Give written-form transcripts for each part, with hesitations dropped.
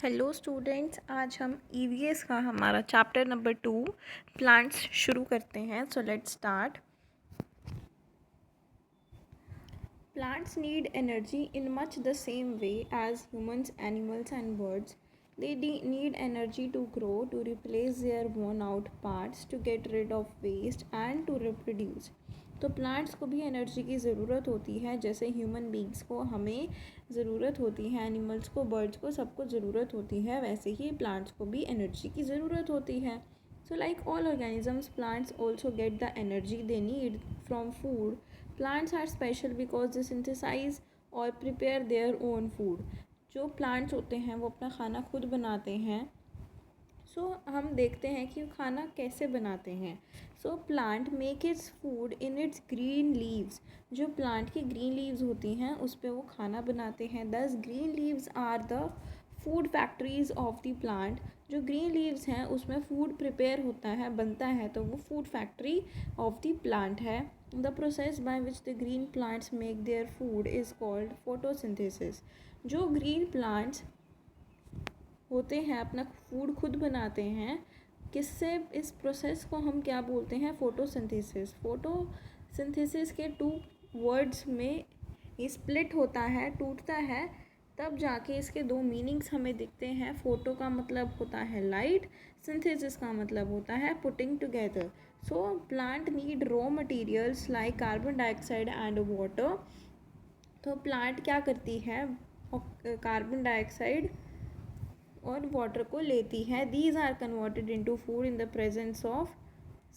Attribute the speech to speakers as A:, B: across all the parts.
A: Hello students, आज हम EVS का हमारा चैप्टर नंबर 2 प्लांट्स शुरू करते हैं। So let's start. Plants need energy in much the same way as humans, animals and birds. They need energy to grow, to replace their worn out parts, to get rid of waste and to reproduce. तो plants को भी energy की ज़रूरत होती है, जैसे human beings को हमें ज़रूरत होती है, एनिमल्स को, बर्ड्स को, सबको ज़रूरत होती है, वैसे ही प्लांट्स को भी एनर्जी की ज़रूरत होती है. So like all organisms, plants also get the energy they need from food. Plants are special because they synthesize or prepare their own food. जो प्लांट्स होते हैं वो अपना खाना खुद बनाते हैं. हम देखते हैं कि खाना कैसे बनाते हैं. Plant make its food in its green leaves. जो प्लांट की ग्रीन लीव्स होती हैं उस पर वो खाना बनाते हैं. These green leaves are the food factories of the plant. जो ग्रीन लीव्स हैं उसमें फूड प्रिपेयर होता है, बनता है, तो वो food factory of the plant है. The process by which the green plants make their food is called photosynthesis. जो ग्रीन प्लांट्स होते हैं अपना फूड खुद बनाते हैं. किससे? इस प्रोसेस को हम क्या बोलते हैं? फोटोसिंथेसिस. फोटोसिंथेसिस के 2 वर्ड्स में ये स्प्लिट होता है, टूटता है, तब जाके इसके 2 मीनिंग्स हमें दिखते हैं. फोटो का मतलब होता है लाइट, सिंथेसिस का मतलब होता है putting together. Plant need raw materials like carbon dioxide and water. तो प्लांट क्या करती है? कार्बन डाइऑक्साइड और वाटर को लेती है. These are converted into food in the presence of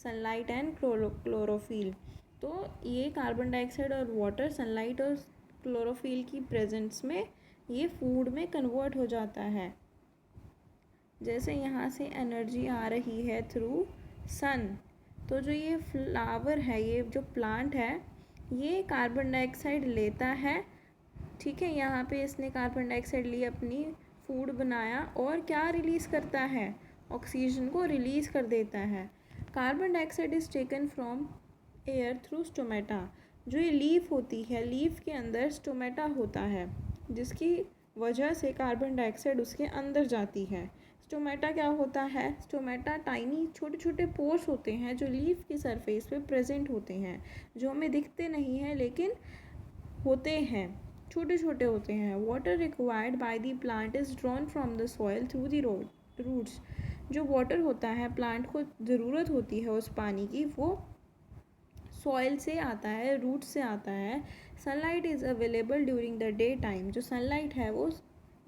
A: sunlight and chlorophyll. तो ये कार्बन डाइऑक्साइड और वाटर सनलाइट और क्लोरोफिल की प्रेजेंस में ये फूड में कन्वर्ट हो जाता है. जैसे यहाँ से एनर्जी आ रही है थ्रू सन, तो जो ये फ्लावर है, ये जो प्लांट है, ये कार्बन डाइऑक्साइड लेता है. ठीक है, यहाँ पे इसने कार्बन डाइऑक्साइड ली, अपनी फूड बनाया, और क्या रिलीज़ करता है? ऑक्सीजन को रिलीज़ कर देता है. Carbon dioxide is taken from air through stomata. जो ये लीफ होती है, लीफ के अंदर स्टोमेटा होता है, जिसकी वजह से कार्बन डाइऑक्साइड उसके अंदर जाती है. स्टोमेटा क्या होता है? स्टोमेटा टाइनी छोटे छोटे पोर्स होते हैं जो लीफ की सरफेस पे प्रेजेंट होते हैं, जो हमें दिखते नहीं हैं लेकिन होते हैं, छोटे छोटे होते हैं. Water required by the plant is drawn from the soil through the roots. जो वाटर होता है प्लांट को ज़रूरत होती है उस पानी की, वो सॉइल से आता है, रूट से आता है. Sunlight is available during the day time. जो सनलाइट है वो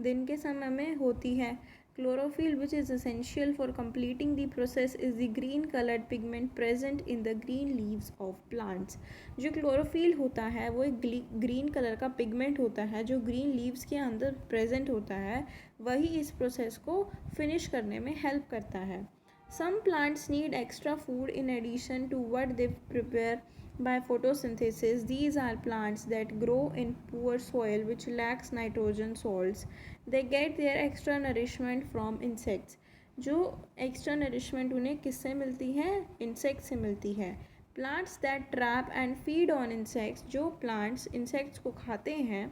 A: दिन के समय में होती है. Chlorophyll, which is essential for completing the process, is the green colored pigment present in the green leaves of plants. जो क्लोरोफिल होता है वो एक ग्रीन कलर का पिगमेंट होता है जो ग्रीन लीव्स के अंदर प्रेजेंट होता है. वही इस प्रोसेस को फिनिश करने में हेल्प करता है. Some plants need extra food in addition to what they prepare by photosynthesis. These are plants that grow in poor soil which lacks nitrogen salts. They get their extra nourishment from insects. जो extra nourishment उन्हें किससे मिलती है? Insect से मिलती है. Plants that trap and feed on insects. जो plants insects को खाते हैं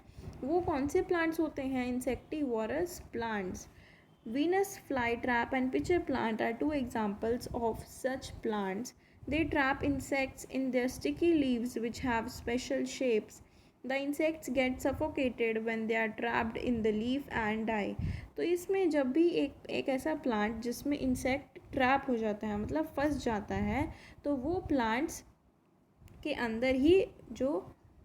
A: वो कौन से प्लांट्स होते हैं? Insectivorous plants. Venus flytrap and pitcher plant are 2 examples of such plants. They trap insects in their sticky leaves which have special shapes. The insects get suffocated when they are trapped in the leaf and die. तो इसमें जब भी एक ऐसा plant जिसमें insect trap हो जाता है, मतलब फंस जाता है, तो वो प्लांट्स के अंदर ही जो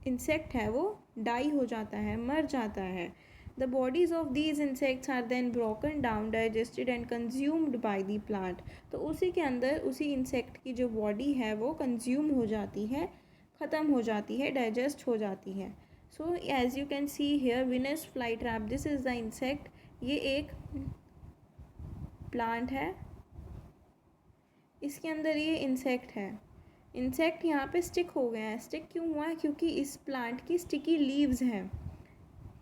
A: इंसेक्ट है वो डाई हो जाता है, मर जाता है. The bodies of these insects are then broken down, digested and consumed by the plant. तो उसी के अंदर उसी इंसेक्ट की जो बॉडी है वो कंज्यूम हो जाती है, ख़त्म हो जाती है, डाइजेस्ट हो जाती है. So as you can see here, Venus fly trap, this is the insect. ये एक प्लांट है, इसके अंदर ये इंसेक्ट है. इंसेक्ट यहाँ पे स्टिक हो गया है. स्टिक क्यों हुआ है? क्योंकि इस प्लांट की स्टिकी लीव्स हैं.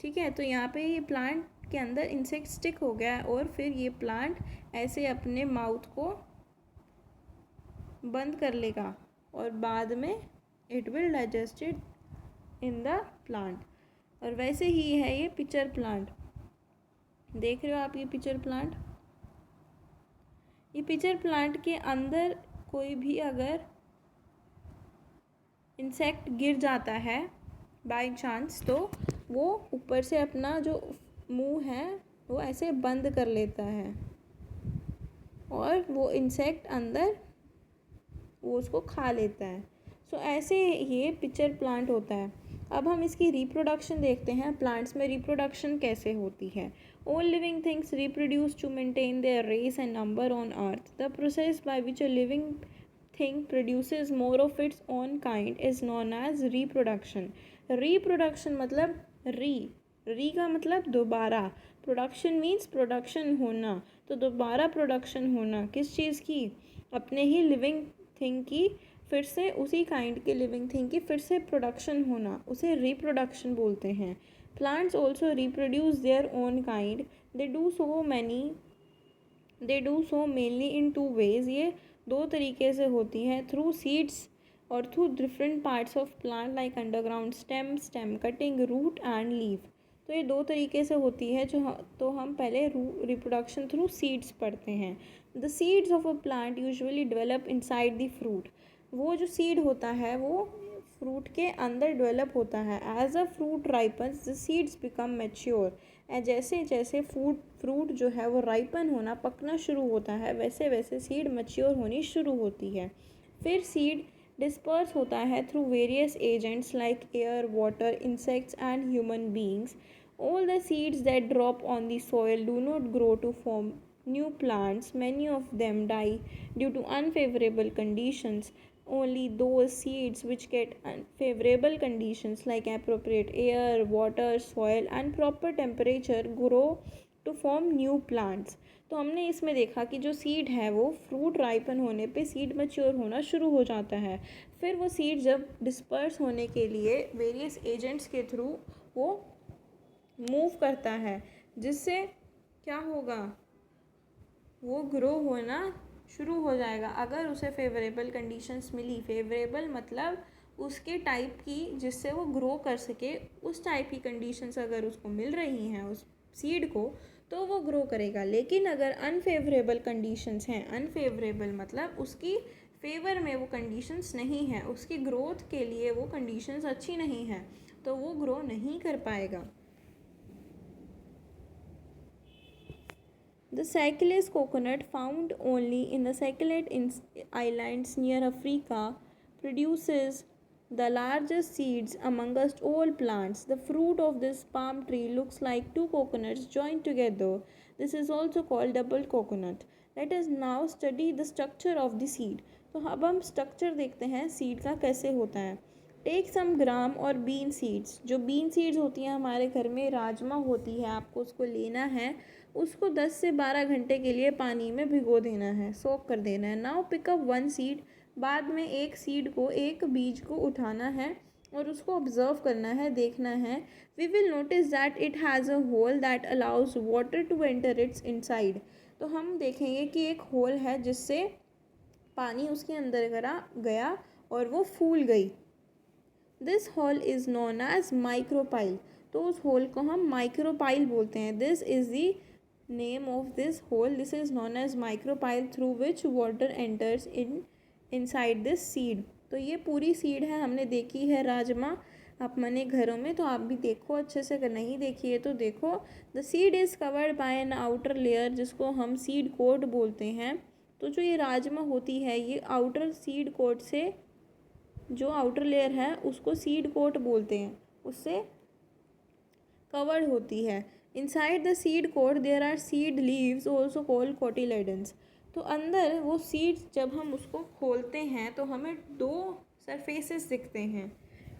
A: ठीक है, तो यहाँ पे ये प्लांट के अंदर इंसेक्ट स्टिक हो गया है और फिर ये प्लांट ऐसे अपने माउथ को बंद कर लेगा और बाद में it will digested in the plant. और वैसे ही है ये पिचर प्लांट. देख रहे हो आप ये पिक्चर प्लांट? ये पिक्चर प्लांट के अंदर कोई भी अगर इंसेक्ट गिर जाता है बाय चांस, तो वो ऊपर से अपना जो मुंह है वो ऐसे बंद कर लेता है और वो इंसेक्ट अंदर वो उसको खा लेता है। सो ऐसे ये पिक्चर प्लांट होता है। अब हम इसकी रिप्रोडक्शन देखते हैं, प्लांट्स में रिप्रोडक्शन कैसे होती है। All living things reproduce to maintain their race and number on earth. The process by which a living thing produces more of its own kind is known as reproduction. Reproduction मतलब री का मतलब दोबारा, production means production होना, तो दोबारा production होना किस चीज़ की? अपने ही लिविंग थिंग की फिर से, उसी काइंड के लिविंग थिंग की फिर से प्रोडक्शन होना, उसे रिप्रोडक्शन बोलते हैं। Plants also reproduce their own kind, they do so mainly in two ways. ये दो तरीके से होती है, थ्रू सीड्स और through different parts of plant like underground stem cutting root and leaf. तो ये दो तरीके से होती है तो हम पहले रिप्रोडक्शन थ्रू सीड्स पढ़ते हैं। The seeds of a plant usually develop inside the fruit. वो जो सीड होता है वो फ्रूट के अंदर डेवलप होता है। As a fruit ripens the seeds become mature. जैसे जैसे फ्रूट जो है वो राइपन होना, पकना शुरू होता है, वैसे वैसे सीड मैच्योर होनी शुरू होती है। फिर सीड डिस्पर्स होता है through various agents like air, water, insects and human beings. All the seeds that drop on the soil do not grow to form new plants. Many of them die due to unfavorable conditions. Only those seeds which get favorable conditions like appropriate air, water, soil and proper temperature grow to form new plants. तो हमने इसमें देखा कि जो seed है वो fruit ripen होने पे सीड मैच्योर होना शुरू हो जाता है। फिर वो सीड जब डिस्पर्स होने के लिए वेरियस एजेंट्स के थ्रू वो मूव करता है, जिससे क्या होगा, वो ग्रो होना शुरू हो जाएगा अगर उसे फेवरेबल कंडीशंस मिली। फेवरेबल मतलब उसके टाइप की, जिससे वो ग्रो कर सके, उस टाइप की कंडीशंस अगर उसको मिल रही हैं उस सीड को, तो वो ग्रो करेगा। लेकिन अगर अनफेवरेबल कंडीशंस हैं, अनफेवरेबल मतलब उसकी फेवर में वो कंडीशंस नहीं हैं, उसकी ग्रोथ के लिए वो कंडीशंस अच्छी नहीं हैं, तो वो ग्रो नहीं कर पाएगा। The Cyclades coconut, found only in the Cyclades Islands near Africa, produces the largest seeds amongst all plants. The fruit of this palm tree looks like two coconuts joined together. This is also called double coconut. Let us now study the structure of the seed. तो अब हम structure देखते हैं seed का कैसे होता है। Take some ग्राम और बीन सीड्स। जो बीन सीड्स होती हैं हमारे घर में, राजमा होती है, आपको उसको लेना है, उसको 10 से 12 घंटे के लिए पानी में भिगो देना है, सोक कर देना है। Now pickup one seed. बाद में एक सीड को, एक बीज को उठाना है और उसको ऑब्जर्व करना है, देखना है। We will notice that it has a hole that allows water to enter its inside. तो हम देखेंगे कि एक होल है जिससे पानी उसके अंदर गया और वो फूल गई। This hole is known as micropyle. तो उस होल को हम माइक्रोपाइल बोलते हैं। This is the name of this hole. This is known as micropyle through which water enters inside this seed. तो ये पूरी सीड है, हमने देखी है राजमा अपने घरों में, तो आप भी देखो अच्छे से, अगर नहीं देखी है तो देखो। The seed is covered by an outer layer, जिसको हम सीड कोट बोलते हैं। तो जो ये राजमा होती है, ये आउटर सीड कोट से, जो आउटर लेयर है उसको सीड कोट बोलते हैं, उससे कवर्ड होती है। Inside the seed coat there are seed leaves also called cotyledons. तो अंदर वो सीड, जब हम उसको खोलते हैं तो हमें दो सरफेसेस दिखते हैं,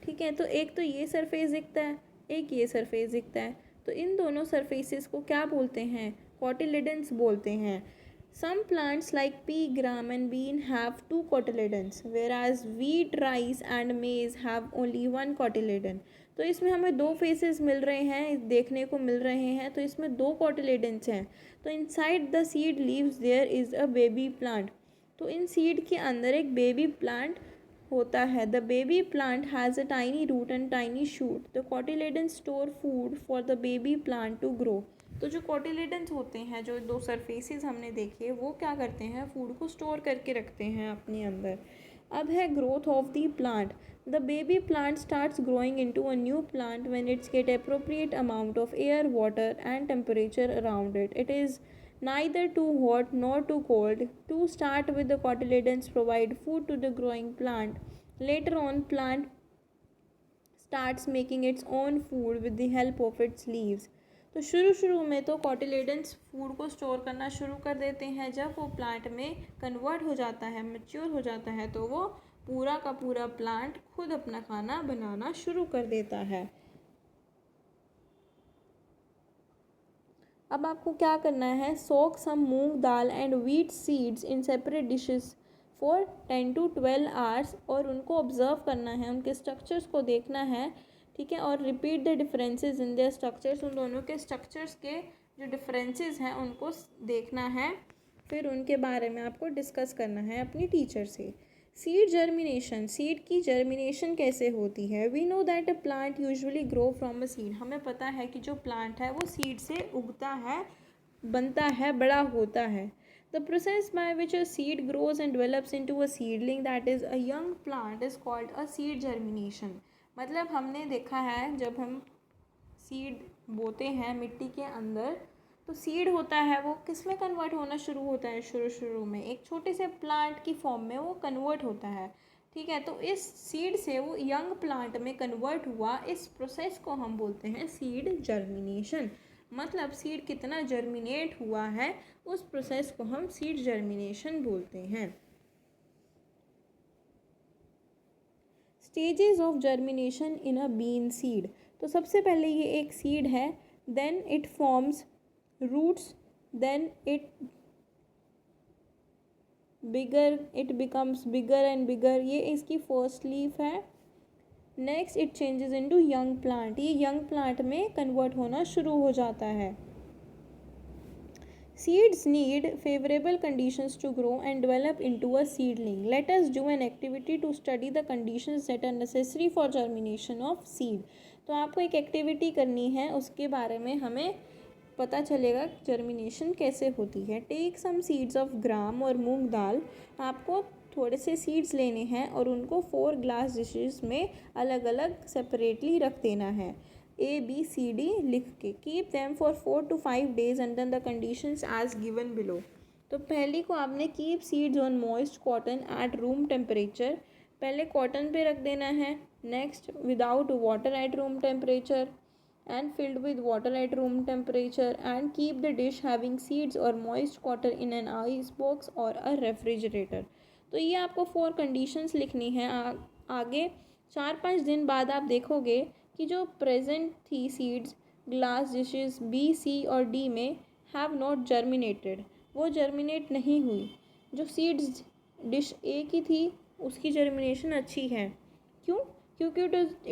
A: ठीक है। तो एक तो ये सरफेस दिखता है, एक ये सरफेस दिखता है। तो इन दोनों सरफेसेस को क्या बोलते हैं? कोटिलेडन्स बोलते हैं। Some plants like pea, gram and bean have two cotyledons, whereas wheat, rice and maize have only one cotyledon. तो इसमें हमें दो फेसेस मिल रहे हैं, देखने को मिल रहे हैं, तो इसमें दो cotyledons हैं। तो inside the seed leaves there is a baby plant. तो इन सीड के अंदर एक बेबी प्लांट होता है। The baby plant has a tiny root and tiny shoot. The cotyledons store food for the baby plant to grow. तो जो cotyledons होते हैं, जो दो सरफेसेस हमने देखे, वो क्या करते हैं, फूड को स्टोर करके रखते हैं अपने अंदर। अब है growth of the plant. The baby plant starts growing into a new plant when it's get appropriate amount of air, water and temperature around it. It is neither too hot nor too cold. To start with, the cotyledons provide food to the growing plant. Later on, plant starts making its own food with the help of its leaves. तो शुरू में तो cotyledons food को store करना शुरू कर देते हैं। जब वो प्लांट में कन्वर्ट हो जाता है, मैच्योर हो जाता है, तो वो पूरा का पूरा प्लांट खुद अपना खाना बनाना शुरू कर देता है। अब आपको क्या करना है, soak some moong dal and wheat seeds in separate dishes for 10 to 12 hours, और उनको ऑब्जर्व करना है, उनके स्ट्रक्चर्स को देखना है, ठीक है, और repeat the differences in their structures, उन दोनों के स्ट्रक्चर्स के जो डिफरेंसेस हैं उनको देखना है, फिर उनके बारे में आपको डिस्कस करना है अपनी टीचर से। सीड जर्मिनेशन, सीड की जर्मिनेशन कैसे होती है। We know that a plant usually grow from a seed. हमें पता है कि जो प्लांट है वो सीड से उगता है, बनता है, बड़ा होता है। The process by which a seed grows and develops into a seedling that is a young plant is called a seed germination. मतलब हमने देखा है, जब हम सीड बोते हैं मिट्टी के अंदर, तो सीड होता है वो किस में कन्वर्ट होना शुरू होता है, शुरू में एक छोटे से प्लांट की फॉर्म में वो कन्वर्ट होता है, ठीक है। तो इस सीड से वो यंग प्लांट में कन्वर्ट हुआ, इस प्रोसेस को हम बोलते हैं सीड जर्मिनेशन। मतलब सीड कितना जर्मिनेट हुआ है, उस प्रोसेस को हम सीड जर्मिनेशन बोलते हैं। Stages of germination in a bean seed. तो सबसे पहले ये एक सीड है, then it forms roots, then it becomes bigger and bigger, ये इसकी फर्स्ट लीफ है। Next it changes into young plant, ये यंग प्लांट में कन्वर्ट होना शुरू हो जाता है। Seeds need favorable conditions to grow and develop into a seedling. Let us do an activity to study the conditions that are necessary for germination of seed. तो आपको एक एक्टिविटी करनी है, उसके बारे में हमें पता चलेगा जर्मिनेशन कैसे होती है। Take some seeds of gram और मूंग दाल। आपको थोड़े से सीड्स लेने हैं और उनको 4 ग्लास डिशेस में अलग अलग सेपरेटली रख देना है, ABCD लिख के। Keep them for 4 to 5 days under the conditions as given below. तो पहली को आपने keep seeds on moist cotton at room temperature, पहले कॉटन पे रख देना है। Next without water at room temperature and filled with water at room temperature, and keep the dish having seeds or moist cotton in an ice box or a refrigerator. तो ये आपको 4 conditions लिखनी है। आगे 4-5 दिन बाद आप देखोगे कि जो प्रेजेंट थी seeds glass dishes B, C और D में हैव नॉट जर्मिनेटेड, वो जर्मिनेट नहीं हुई। जो सीड्स डिश A की थी उसकी जर्मिनेशन अच्छी है। क्यों? क्योंकि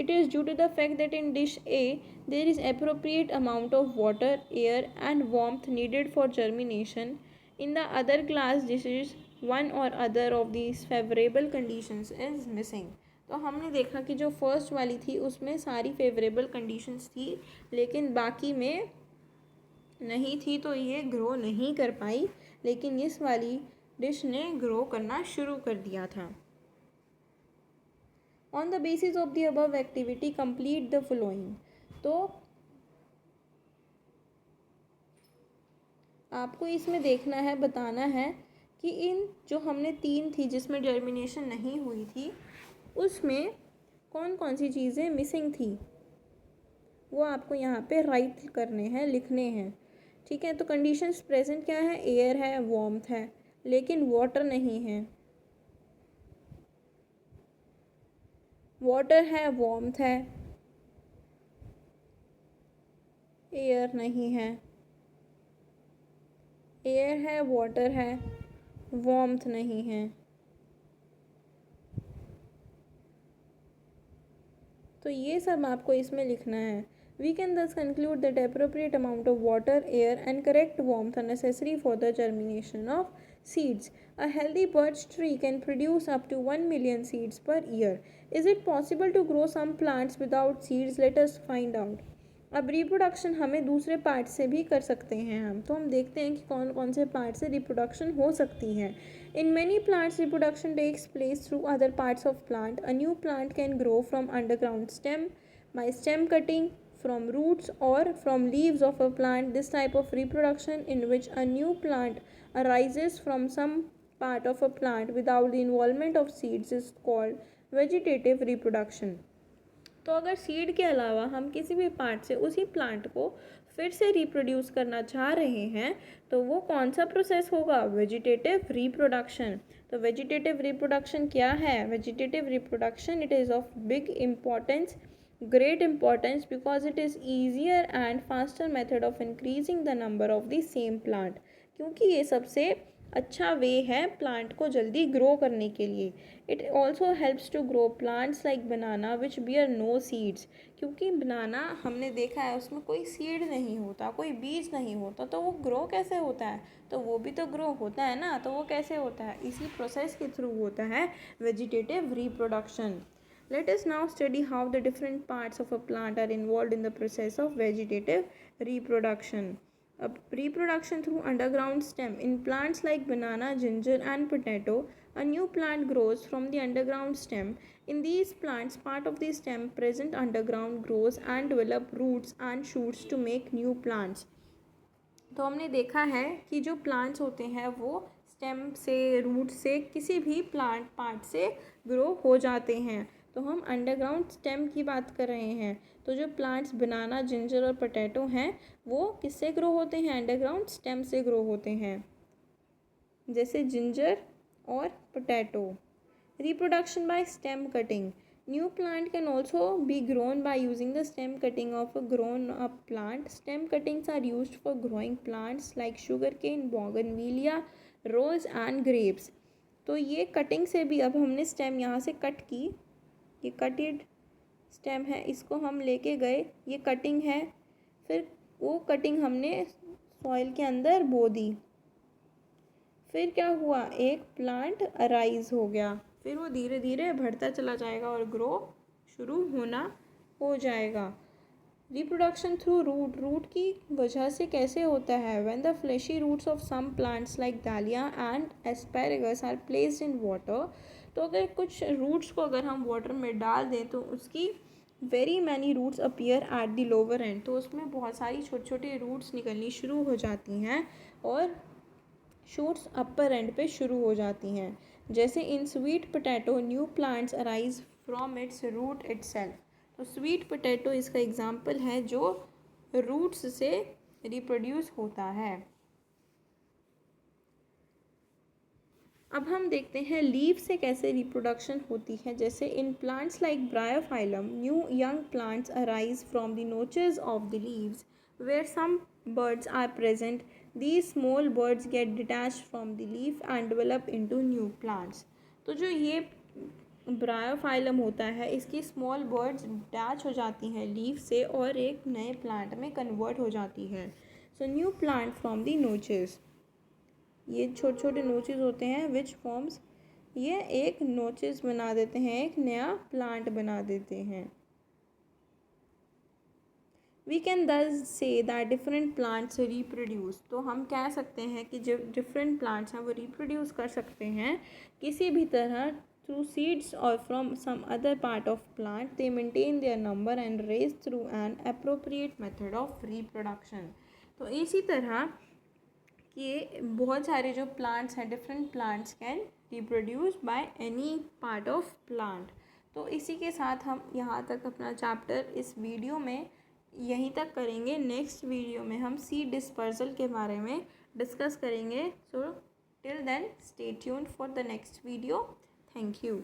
A: it is due to the fact that in dish A there is appropriate amount of water, air and warmth needed for germination. In the other glass dishes, one or other of these favorable conditions is missing. तो हमने देखा कि जो first वाली थी उसमें सारी favourable conditions थी, लेकिन बाकी में नहीं थी, तो ये ग्रो नहीं कर पाई, लेकिन इस वाली डिश ने ग्रो करना शुरू कर दिया था। On the basis of the above activity, complete the following. तो आपको इसमें देखना है, बताना है कि इन जो हमने 3 थी जिसमें जर्मिनेशन नहीं हुई थी, उसमें कौन कौन सी चीज़ें मिसिंग थी, वो आपको यहाँ पे राइट करने हैं, लिखने हैं, ठीक है। तो कंडीशंस प्रेजेंट क्या है, एयर है, वार्मथ है, लेकिन वाटर नहीं है। वाटर है, वार्मथ है, एयर नहीं है। एयर है, वाटर है, वार्मथ नहीं है। तो ये सब आपको इसमें लिखना है। We can thus conclude that appropriate amount of water, air and correct warmth are necessary for the germination of seeds. A healthy birch tree can produce up to 1 million seeds per year. Is it possible to grow some plants without seeds? Let us find out. अब reproduction हमें दूसरे part से भी कर सकते हैं हम, तो हम देखते हैं कि कौन कौन से पार्ट से रिप्रोडक्शन हो सकती है। In many plants reproduction takes place through other parts of plant. A new plant can grow from underground stem by stem cutting from roots or from leaves of a plant. This type of reproduction, in which a new plant arises from some part of a plant without the involvement of seeds, is called vegetative reproduction. तो अगर seed के अलावा हम किसी भी part से उसी plant को फिर से रिप्रोड्यूस करना चाह रहे हैं तो वो कौन सा प्रोसेस होगा? Vegetative reproduction. तो वेजिटेटिव रिप्रोडक्शन क्या है? Vegetative reproduction, it is of big importance, great importance, because it is easier and faster method of increasing the number of the same plant, क्योंकि ये सबसे अच्छा वे है प्लांट को जल्दी ग्रो करने के लिए। It also helps to grow plants like banana which bear no seeds, क्योंकि बनाना हमने देखा है उसमें कोई सीड नहीं होता, कोई बीज नहीं होता, तो वो ग्रो कैसे होता है? तो वो भी तो ग्रो होता है ना, तो वो कैसे होता है? इसी प्रोसेस के थ्रू होता है vegetative reproduction. Let us now study how the different parts of a plant are involved in the process of vegetative reproduction. Reproduction through underground stem. In plants like banana, ginger, and potato, a new plant grows from the underground stem. In these plants, part of the stem present underground grows and develop roots and shoots to make new plants. तो हमने देखा है कि जो plants होते हैं वो stem से, रूट से, किसी भी प्लांट पार्ट से ग्रो हो जाते हैं। तो हम अंडरग्राउंड स्टेम की बात कर रहे हैं। तो जो प्लांट्स बनाना, जिंजर और पोटैटो हैं वो किससे ग्रो होते हैं? अंडरग्राउंड स्टेम से ग्रो होते हैं, जैसे जिंजर और potato. Reproduction by stem cutting. New plant can also be grown by using the stem cutting of a grown up plant. Stem cuttings are used for growing plants like sugarcane, bougainvillea, rose and grapes. तो ये cutting से भी, अब हमने stem यहाँ से cut की, ये कटेड स्टेम है, इसको हम लेके गए, ये कटिंग है, फिर वो कटिंग हमने सॉइल के अंदर बो दी, फिर क्या हुआ? एक प्लांट अराइज हो गया, फिर वो धीरे धीरे बढ़ता चला जाएगा और ग्रो शुरू होना हो जाएगा। Reproduction through root. रूट की वजह से कैसे होता है? When the fleshy roots of some plants like dahlia and asparagus are placed in water. तो अगर कुछ रूट्स को अगर हम वाटर में डाल दें तो उसकी very many roots appear at the lower end. तो उसमें बहुत सारी छोटी छोटी रूट्स निकलनी शुरू हो जाती हैं और शूट्स अपर एंड पे शुरू हो जाती हैं। जैसे in sweet potato new plants arise from its root itself. तो स्वीट पोटैटो इसका एग्जाम्पल है जो रूट्स से रिप्रोड्यूस होता है। अब हम देखते हैं लीव से कैसे रिप्रोडक्शन होती है। जैसे in plants like bryophyllum new young plants arise from the notches of the leaves where some birds are present. These small birds get detached from the leaf and develop into new plants. तो जो ये Bryophyllum होता है इसकी small birds detach हो जाती हैं leaf से और एक नए प्लांट में कन्वर्ट हो जाती है। So new plant from the notches, ये छोटे छोटे नोचेस होते हैं विच फॉर्म्स, ये एक नोचेस बना देते हैं, एक नया प्लांट बना देते हैं। We can thus say that different plants reproduce. तो हम कह सकते हैं कि जो डिफरेंट प्लांट्स हैं वो रिप्रोड्यूस कर सकते हैं किसी भी तरह थ्रू सीड्स और from some other part of plant. They maintain their number and race through an appropriate method of reproduction. तो इसी तरह ये बहुत सारे जो प्लांट्स हैं, different plants can reproduce by any part of plant. तो इसी के साथ हम यहाँ तक अपना चैप्टर इस वीडियो में यहीं तक करेंगे. नेक्स्ट वीडियो में हम सीड डिस्पर्सल के बारे में डिस्कस करेंगे. So till then stay tuned for the next video. Thank you.